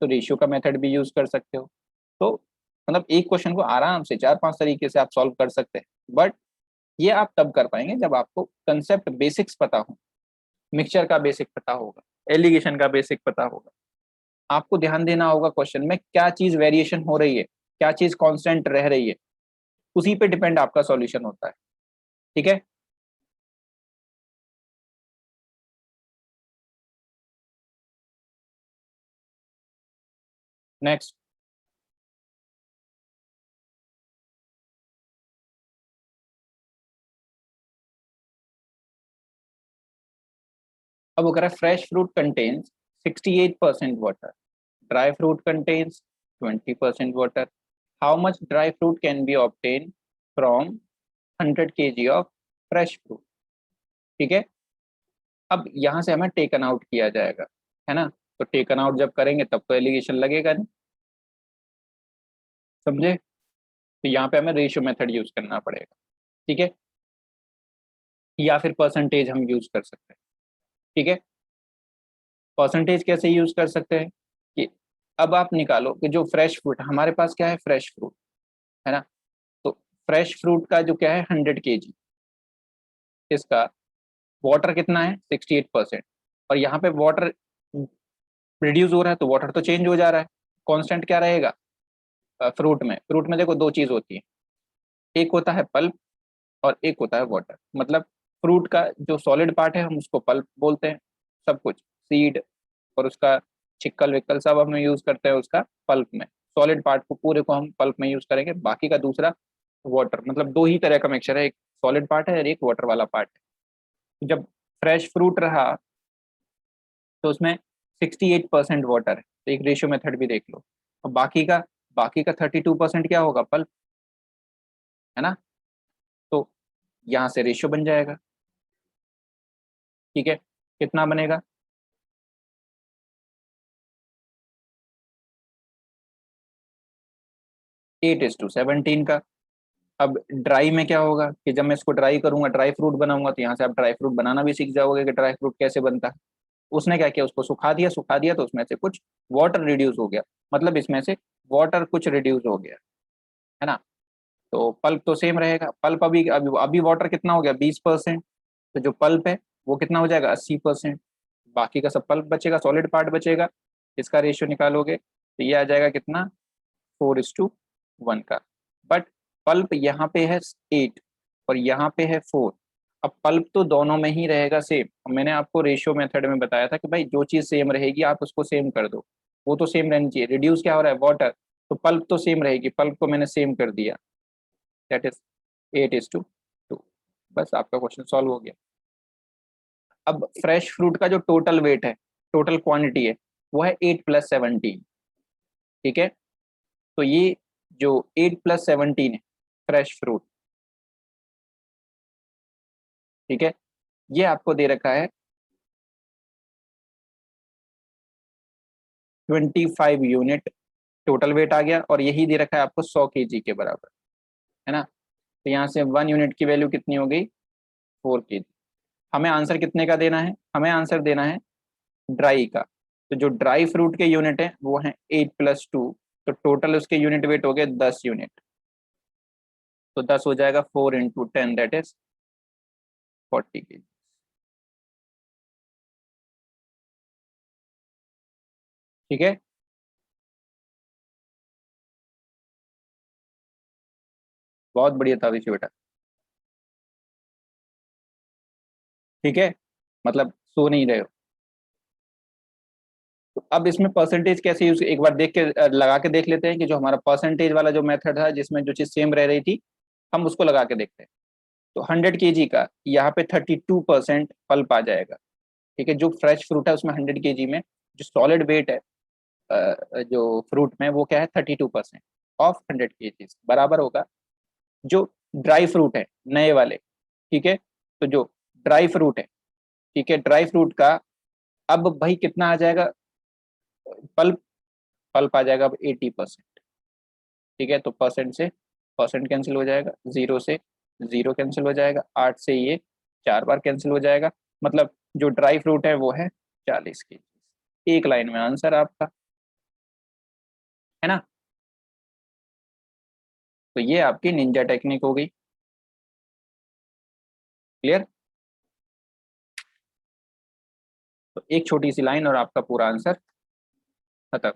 तो रेशियो का मेथड भी यूज कर सकते हो। तो मतलब एक क्वेश्चन को आराम से 4-5 तरीके से आप सॉल्व कर सकते हैं, बट ये आप तब कर पाएंगे जब आपको कंसेप्ट बेसिक्स पता हो, मिक्सचर का बेसिक पता होगा, एलिगेशन का बेसिक पता होगा। आपको ध्यान देना होगा क्वेश्चन में क्या चीज वेरिएशन हो रही है, क्या चीज कांस्टेंट रह रही है, उसी पे डिपेंड आपका सॉल्यूशन होता है, ठीक है। नेक्स्ट, अब वो कह रहा है fresh fruit contains 68% water, dry fruit contains 20% water, how much dry fruit can be obtain from 100 kg of fresh fruit, ठीक है। अब यहाँ से हमें टेकन आउट किया जाएगा, है ना। तो टेकन आउट जब करेंगे तब तो एलिगेशन लगेगा नहीं, समझे। तो यहाँ पे हमें रेशियो मेथड यूज करना पड़ेगा, ठीक है। या फिर परसेंटेज हम यूज कर सकते हैं। ठीक है, परसेंटेज कैसे यूज कर सकते हैं कि अब आप निकालो कि जो फ्रेश फ्रूट हमारे पास क्या है, फ्रेश फ्रूट है ना, तो फ्रेश फ्रूट का जो क्या है 100 kg, इसका वाटर कितना है 68%, और यहाँ पे वाटर रिड्यूस हो रहा है तो वाटर तो चेंज हो जा रहा है, कांस्टेंट क्या रहेगा। फ्रूट में देखो दो चीज होती है, एक होता है पल्प और एक होता है वाटर। मतलब फ्रूट का जो सॉलिड पार्ट है हम उसको पल्प बोलते हैं, सब कुछ सीड और उसका छिक्कल विक्कल सब हम यूज करते हैं उसका पल्प में, सॉलिड पार्ट को पूरे को हम पल्प में यूज करेंगे, बाकी का दूसरा वाटर। मतलब दो ही तरह का मिक्सचर है, एक सॉलिड पार्ट है और एक वाटर वाला पार्ट है। जब फ्रेश फ्रूट रहा तो उसमें 68% वाटर है, तो एक रेशियो मेथड भी देख लो। और बाकी का 32% क्या होगा, पल्प, है ना। तो यहाँ से रेशियो बन जाएगा। ठीक है, कितना बनेगा, 8:17 का। अब ड्राई में क्या होगा कि जब मैं इसको ड्राई करूंगा, ड्राई फ्रूट बनाऊंगा, तो यहाँ से आप ड्राई फ्रूट बनाना भी सीख जाओगे कि ड्राई फ्रूट कैसे बनता है। उसने क्या किया, उसको सुखा दिया तो उसमें से कुछ वाटर रिड्यूस हो गया, मतलब इसमें से वाटर कुछ रिड्यूस हो गया, है ना। तो पल्प तो सेम रहेगा, पल्प अभी वाटर कितना हो गया 20%, तो जो पल्प है वो कितना हो जाएगा 80%, बाकी का सब पल्प बचेगा, सॉलिड पार्ट बचेगा। इसका रेशियो निकालोगे तो ये आ जाएगा कितना, 4:1 का। बट पल्प यहाँ पे है 8 और यहाँ पे है 4। अब पल्प तो दोनों में ही रहेगा सेम, मैंने आपको रेशियो मेथड में बताया था कि भाई जो चीज सेम रहेगी आप उसको सेम कर दो, वो तो सेम रहनी चाहिए। रिड्यूस क्या हो रहा है, वाटर, तो पल्प तो सेम रहेगी, पल्प को मैंने सेम कर दिया, दैट इज 8:2। बस आपका क्वेश्चन सॉल्व हो गया। अब फ्रेश फ्रूट का जो टोटल वेट है, टोटल क्वांटिटी है, वो है 8+17। ठीक है, तो ये जो 8+17 है फ्रेश फ्रूट, ठीक है, ये आपको दे रखा है 25 यूनिट, टोटल वेट आ गया, और यही दे रखा है आपको 100 kg के बराबर, है ना। तो यहाँ से 1 यूनिट की वैल्यू कितनी हो गई, 4 kg। हमें आंसर कितने का देना है, हमें आंसर देना है ड्राई का। तो जो ड्राई फ्रूट के यूनिट है वो है 8+2, तो टोटल उसके यूनिट वेट हो गए 10 यूनिट। तो 10 हो जाएगा 4 × 10, दैट इज 40 kg। ठीक है, बहुत बढ़िया था विषय बेटा। ठीक है, मतलब सो नहीं रहे हो। तो अब इसमें परसेंटेज कैसे यूज, एक बार देख के लगा के देख लेते हैं कि जो हमारा परसेंटेज वाला जो मेथड था जिसमें जो चीज सेम रह रही थी, हम उसको लगा के देखते हैं। तो 100 kg का यहाँ पे 32% पल्प आ जाएगा। ठीक है, जो फ्रेश फ्रूट है उसमें 100 kg में जो सॉलिड वेट है जो फ्रूट में वो क्या है 32% ऑफ 100 kg बराबर होगा जो ड्राई फ्रूट है नए वाले। ठीक है, तो जो ड्राई फ्रूट है, ठीक है, ड्राई फ्रूट का अब भाई कितना आ जाएगा, पल्प पल्प आ जाएगा अब 80%। ठीक है, तो परसेंट से परसेंट कैंसिल हो जाएगा, जीरो से जीरो कैंसिल हो जाएगा, 8 से ये 4 बार कैंसिल हो जाएगा, मतलब जो ड्राई फ्रूट है वो है 40 kg। एक लाइन में आंसर आपका, है ना। तो ये आपकी निंजा टेक्निक हो गई, क्लियर। तो एक छोटी सी लाइन और आपका पूरा आंसर खत्म।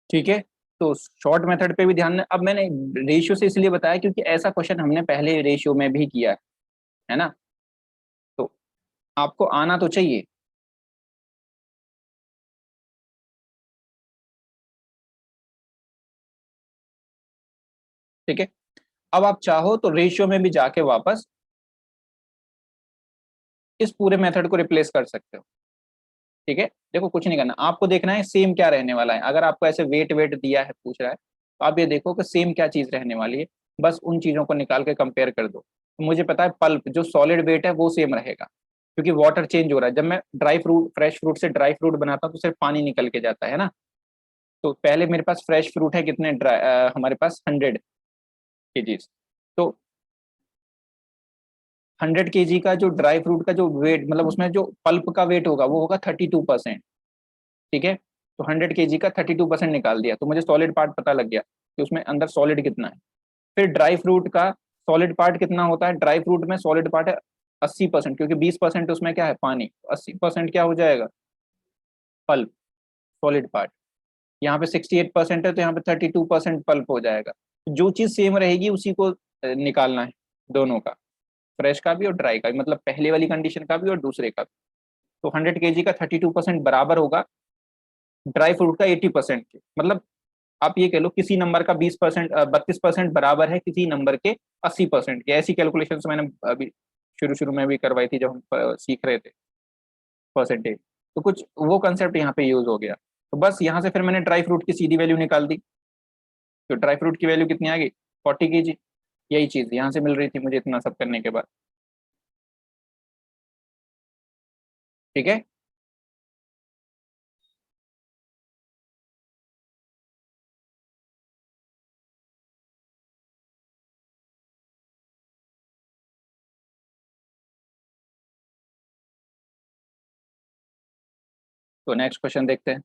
ठीक है, तो शॉर्ट मेथड पे भी ध्यान अब मैंने रेशियो से इसलिए बताया क्योंकि ऐसा क्वेश्चन हमने पहले रेशियो में भी किया है ना, तो आपको आना तो चाहिए। ठीक है, अब आप चाहो तो रेशियो में भी जाके वापस इस पूरे मेथड को रिप्लेस कर सकते हो। ठीक है, देखो कुछ नहीं करना, आपको देखना है सेम क्या रहने वाला है। अगर आपको ऐसे वेट वेट दिया है पूछ रहा है तो आप ये देखो कि सेम क्या चीज रहने वाली है, बस उन चीजों को निकाल के कंपेयर कर दो। तो मुझे पता है पल्प जो सॉलिड वेट है वो सेम रहेगा, क्योंकि वाटर चेंज हो रहा है। जब मैं ड्राई फ्रूट फ्रेश फ्रूट से ड्राई फ्रूट बनाता हूँ तो सिर्फ पानी निकल के जाता है ना, तो पहले मेरे पास फ्रेश फ्रूट है कितने, हमारे पास 100 kg। तो 100 kg का जो ड्राई फ्रूट का जो वेट, मतलब उसमें जो पल्प का वेट होगा वो होगा 32%। ठीक है, तो 100 kg का 32% निकाल दिया, तो मुझे सॉलिड पार्ट पता लग गया कि उसमें अंदर सॉलिड कितना है। फिर ड्राई फ्रूट का सॉलिड पार्ट कितना होता है, ड्राई फ्रूट में सॉलिड पार्ट है 80%, क्योंकि 20% उसमें क्या है, पानी। 80% क्या हो जाएगा, पल्प, सॉलिड पार्ट। यहाँ पे 68% है, तो यहाँ पे 32% पल्प हो जाएगा। जो चीज सेम रहेगी उसी को निकालना है, दोनों का, फ्रेश का भी और ड्राई का भी, मतलब पहले वाली कंडीशन का भी और दूसरे का भी। तो 100 kg का 32% बराबर होगा ड्राई फ्रूट का 80% के। मतलब आप ये कह लो किसी नंबर का 20%, 32% बराबर है किसी नंबर के 80% के। ऐसी कैलकुलेशन मैंने अभी शुरू शुरू में भी करवाई थी जब हम सीख रहे थे परसेंटेज। तो कुछ वो कंसेप्ट यहाँ पे यूज हो गया। तो बस यहाँ से फिर मैंने ड्राई फ्रूट की सीधी वैल्यू निकाल दी। तो ड्राई फ्रूट की वैल्यू कितनी आ गई, 40 kg। यही चीज यहाँ से मिल रही थी मुझे इतना सब करने के बाद। ठीक है, तो नेक्स्ट क्वेश्चन देखते हैं।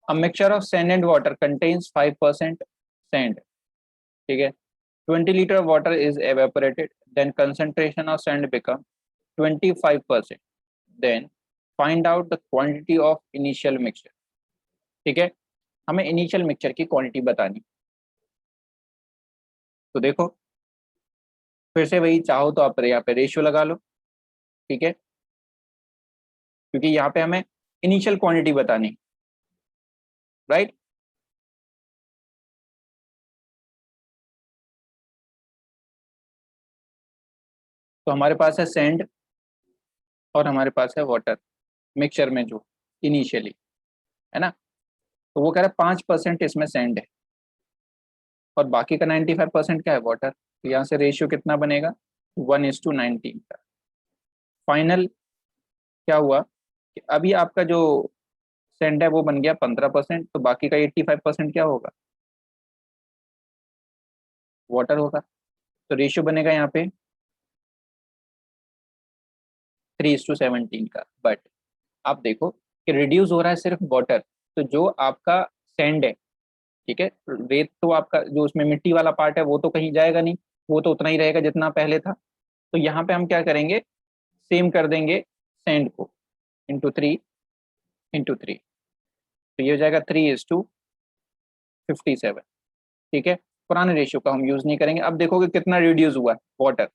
A mixture of sand and water contains 5% sand. ठीक है, 20 liter of water is evaporated, then concentration of sand become 25%, then find out the quantity of initial mixture। ठीक है, हमें इनिशियल मिक्सचर की क्वांटिटी बतानी। तो देखो, फिर से वही, चाहो तो आप यहाँ पे रेशियो लगा लो। ठीक है, क्योंकि यहाँ पे हमें इनिशियल क्वांटिटी बतानी, राइट। तो हमारे पास है सैंड और हमारे पास है वाटर मिक्सचर में जो इनिशियली है ना। तो वो कह रहा है 5% इसमें सैंड है और बाकी का 95% क्या है, वाटर। तो यहाँ से रेशियो कितना बनेगा, 1:19 का। फाइनल क्या हुआ कि अभी आपका जो सेंड है वो बन गया 15%, तो बाकी का 85% क्या होगा, वाटर होगा। तो रेशियो बनेगा यहाँ पे 3:17 का। बट आप देखो कि रिड्यूस हो रहा है सिर्फ वाटर, तो जो आपका सेंड है, ठीक है, रेत तो आपका जो उसमें मिट्टी वाला पार्ट है वो तो कहीं जाएगा नहीं, वो तो उतना ही रहेगा जितना पहले था। तो यहाँ पे हम क्या करेंगे, सेम कर देंगे सेंड को, इंटू थ्री। तो ये हो जाएगा 3:57। ठीक है, पुराने रेशियो का हम यूज नहीं करेंगे। अब देखोगे कितना रिड्यूस हुआ है वाटर।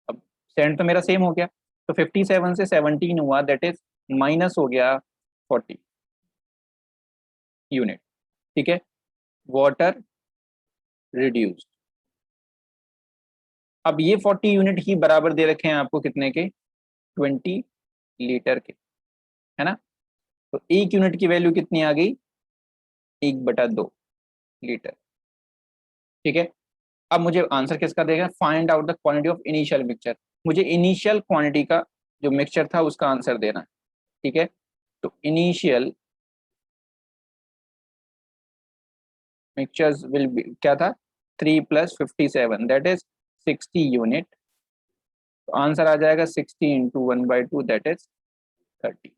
अब सेंड तो मेरा सेम हो गया, तो 57 से 17 हुआ, दैट इज माइनस हो गया 40 यूनिट। ठीक है, वाटर रिड्यूस। अब ये 40 यूनिट ही बराबर दे रखे हैं आपको कितने के, 20 लीटर के, है ना। तो 1 यूनिट की वैल्यू कितनी आ गई, 1/2 लीटर। ठीक है, अब मुझे आंसर किसका देगा, find out the quantity of initial mixture. मुझे इनिशियल क्वांटिटी का जो मिक्सचर था उसका आंसर देना है। ठीक है, तो इनिशियल मिक्सचर्स विल बी क्या था, 3 + 57 दैट इज 60 यूनिट। तो आंसर आ जाएगा 60 × 1/2 दैट इज 30।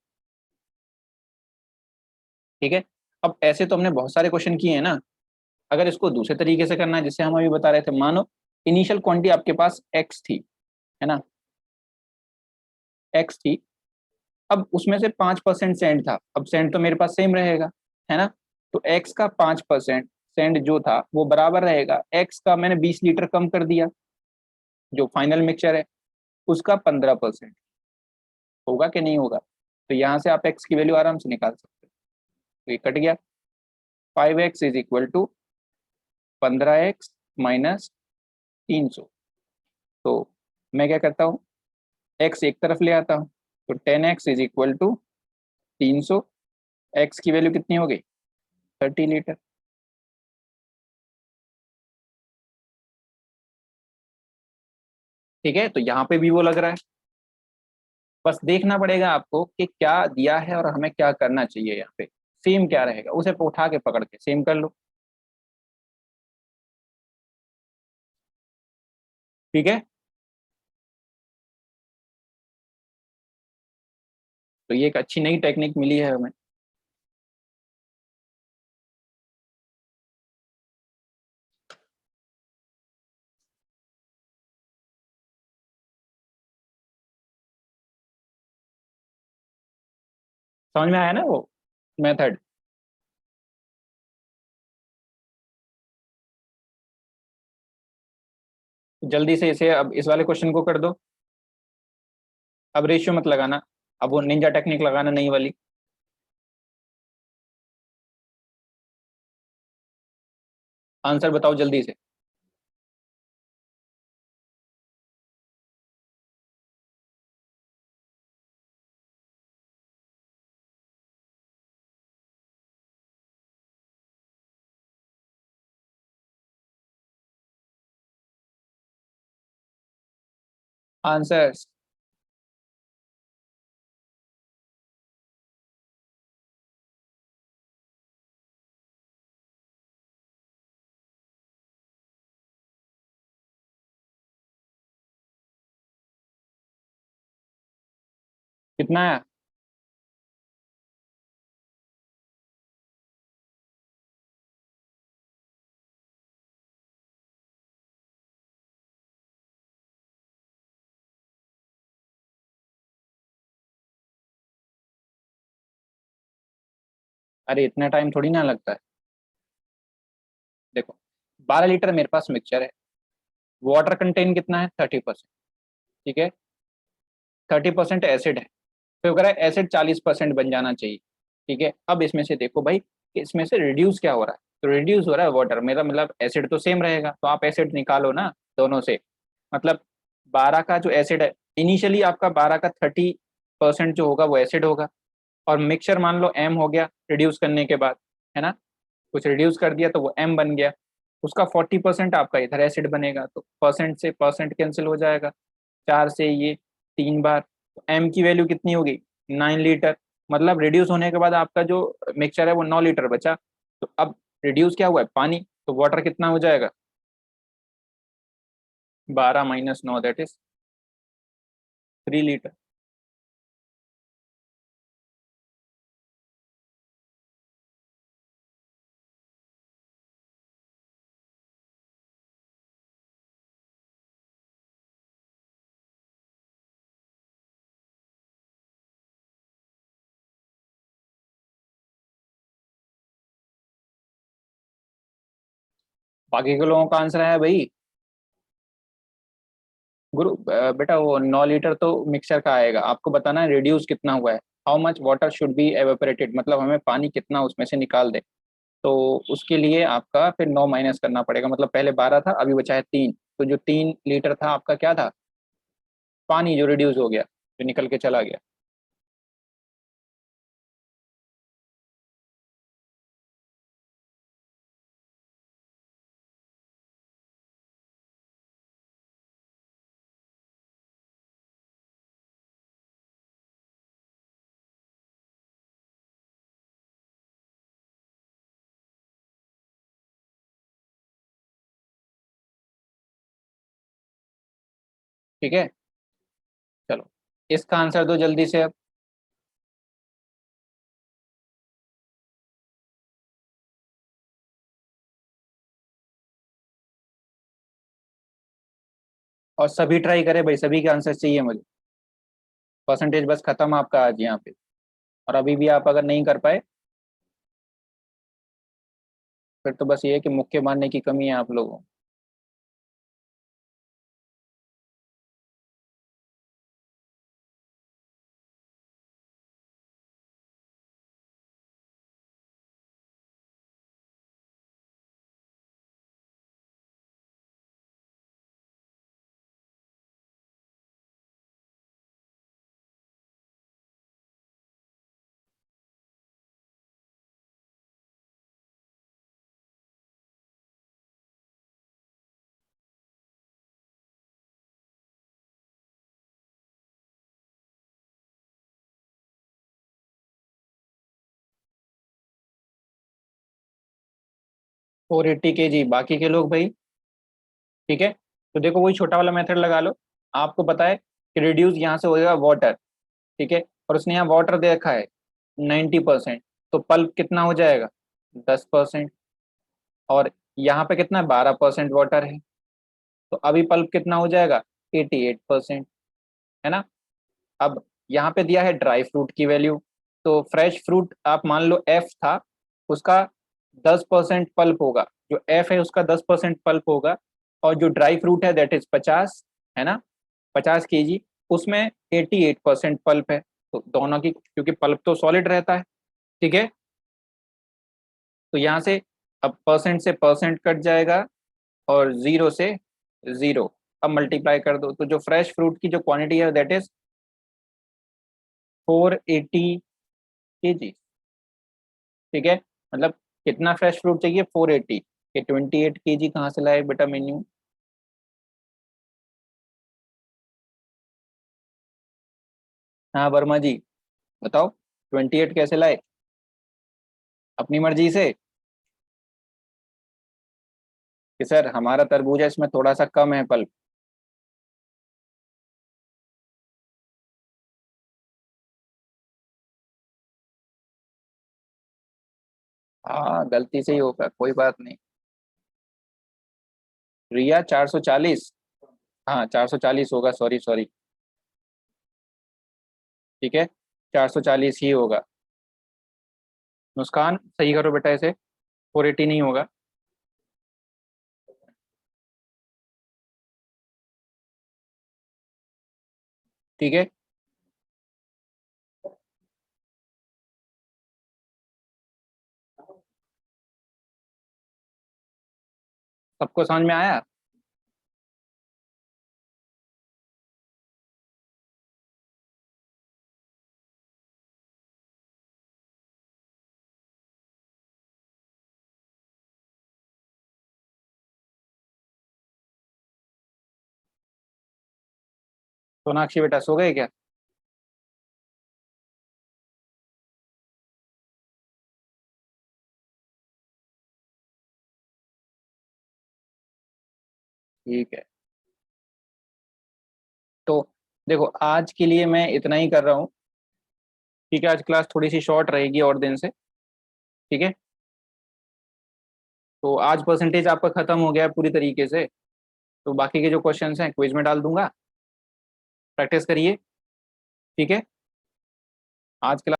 ठीक है, अब ऐसे तो हमने बहुत सारे क्वेश्चन किए हैं ना। अगर इसको दूसरे तरीके से करना है, जिससे हम अभी बता रहे थे, मानो इनिशियल क्वांटिटी आपके पास एक्स थी, है ना, एक्स थी। अब उसमें से 5% सेंड था, अब सेंड तो मेरे पास सेम रहेगा, है ना। तो एक्स का 5% सेंड जो था वो बराबर रहेगा एक्स का, मैंने 20 लीटर कम कर दिया, जो फाइनल मिक्सचर है उसका 15%। होगा कि नहीं होगा। तो यहाँ से आप एक्स की वैल्यू आराम से निकाल सकते हो। तो ये कट गया, 5x = 15x - 300। तो मैं क्या करता हूँ, एक्स एक तरफ ले आता हूँ, तो 10x = 300। एक्स की वैल्यू कितनी हो गई, 30 लीटर। ठीक है, तो यहाँ पे भी वो लग रहा है। बस देखना पड़ेगा आपको कि क्या दिया है और हमें क्या करना चाहिए। यहाँ पे सेम क्या रहेगा, उसे उठा के पकड़ के सेम कर लो। ठीक है, तो ये एक अच्छी नई टेक्निक मिली है हमें। समझ में आया ना वो मेथड? जल्दी से इसे अब इस वाले क्वेश्चन को कर दो। अब रेशियो मत लगाना, अब वो निंजा टेक्निक लगाना नई वाली। आंसर बताओ जल्दी से। आंसर कितना है? अरे इतना टाइम थोड़ी ना लगता है। देखो, 12 लीटर मेरे पास मिक्सचर है। वाटर कंटेन कितना है? 30%। ठीक है, 30% एसिड है। तो अगर एसिड 40% बन जाना चाहिए। ठीक है, अब इसमें से देखो भाई कि इसमें से रिड्यूस क्या हो रहा है। तो रिड्यूस हो रहा है वाटर, मेरा मतलब एसिड तो सेम रहेगा, तो आप एसिड निकालो ना दोनों से। मतलब 12 का जो एसिड है, इनिशियली आपका 12 का 30% जो होगा वो एसिड होगा। और मिक्सचर मान लो एम हो गया रिड्यूस करने के बाद, है ना? कुछ रिड्यूस कर दिया तो वो एम बन गया। उसका 40% आपका इधर एसिड बनेगा, तो परसेंट से परसेंट कैंसिल हो जाएगा। 4 से ये 3 बार, तो एम की वैल्यू कितनी होगी? 9 लीटर। मतलब रिड्यूस होने के बाद आपका जो मिक्सचर है वो 9 लीटर बचा। तो अब रिड्यूस क्या हुआ है? पानी। तो वाटर कितना हो जाएगा? 12 - 9 दैट इज 3 लीटर। बाकी के लोगों का आंसर है भाई। गुरु बेटा वो 9 लीटर तो मिक्सचर का आएगा, आपको बताना है रिड्यूस कितना हुआ है। How much water should be evaporated, मतलब हमें पानी कितना उसमें से निकाल दे। तो उसके लिए आपका फिर 9 माइनस करना पड़ेगा, मतलब पहले 12 था अभी बचा है 3। तो जो 3 लीटर था आपका क्या था? पानी जो रिड्यूस हो गया, जो निकल के चला गया। ठीक है, चलो इसका आंसर दो जल्दी से अब। और सभी ट्राई करें भाई, सभी के आंसर चाहिए मुझे। परसेंटेज बस खत्म आपका आज यहाँ पे। और अभी भी आप अगर नहीं कर पाए, फिर तो बस ये है कि मुक्के मारने की कमी है आप लोगों 480 kg, बाकी के लोग भाई। ठीक है, तो देखो वही छोटा वाला मेथड लगा लो। आपको पता है कि रिड्यूस यहाँ से हो जाएगा वाटर। ठीक है, और उसने यहाँ वाटर दे रखा है 90%, तो पल्प कितना हो जाएगा 10%। और यहाँ पे कितना 12% वाटर है, तो अभी पल्प कितना हो जाएगा 88%, है ना। अब यहाँ पे दिया है ड्राई फ्रूट की वैल्यू, तो फ्रेश फ्रूट आप मान लो एफ था, उसका 10% पल्प होगा। जो एफ है उसका 10% पल्प होगा, और जो ड्राई फ्रूट है दैट इज 50, है ना, 50 kg, उसमें 88% पल्प है। तो दोनों की, क्योंकि पल्प तो सॉलिड रहता है। ठीक है, तो यहाँ से अब परसेंट से परसेंट कट जाएगा, और जीरो से जीरो। अब मल्टीप्लाई कर दो, तो जो फ्रेश फ्रूट की जो क्वांटिटी है दैट इज 480 kg। ठीक है, मतलब कितना फ्रेश फ्रूट चाहिए 480। ये 28 kg कहाँ से लाए बेटा मेन्यू। हाँ वर्मा जी, बताओ 28 कैसे लाए, अपनी मर्जी से। कि सर हमारा तरबूज है, इसमें थोड़ा सा कम है पल्प। हाँ गलती से ही होगा, कोई बात नहीं। रिया 440, हाँ 440 होगा, सॉरी सॉरी। ठीक है, 440 ही होगा। मुस्कान सही करो बेटा इसे, 480 नहीं होगा। ठीक है, सबको समझ में आया। सोनाक्षी बेटा सो गए क्या। ठीक है, तो देखो आज के लिए मैं इतना ही कर रहा हूँ। ठीक है, आज क्लास थोड़ी सी शॉर्ट रहेगी और दिन से। ठीक है, तो आज परसेंटेज आपका खत्म हो गया है पूरी तरीके से। तो बाकी के जो क्वेश्चंस हैं क्विज में डाल दूंगा, प्रैक्टिस करिए। ठीक है, आज क्लास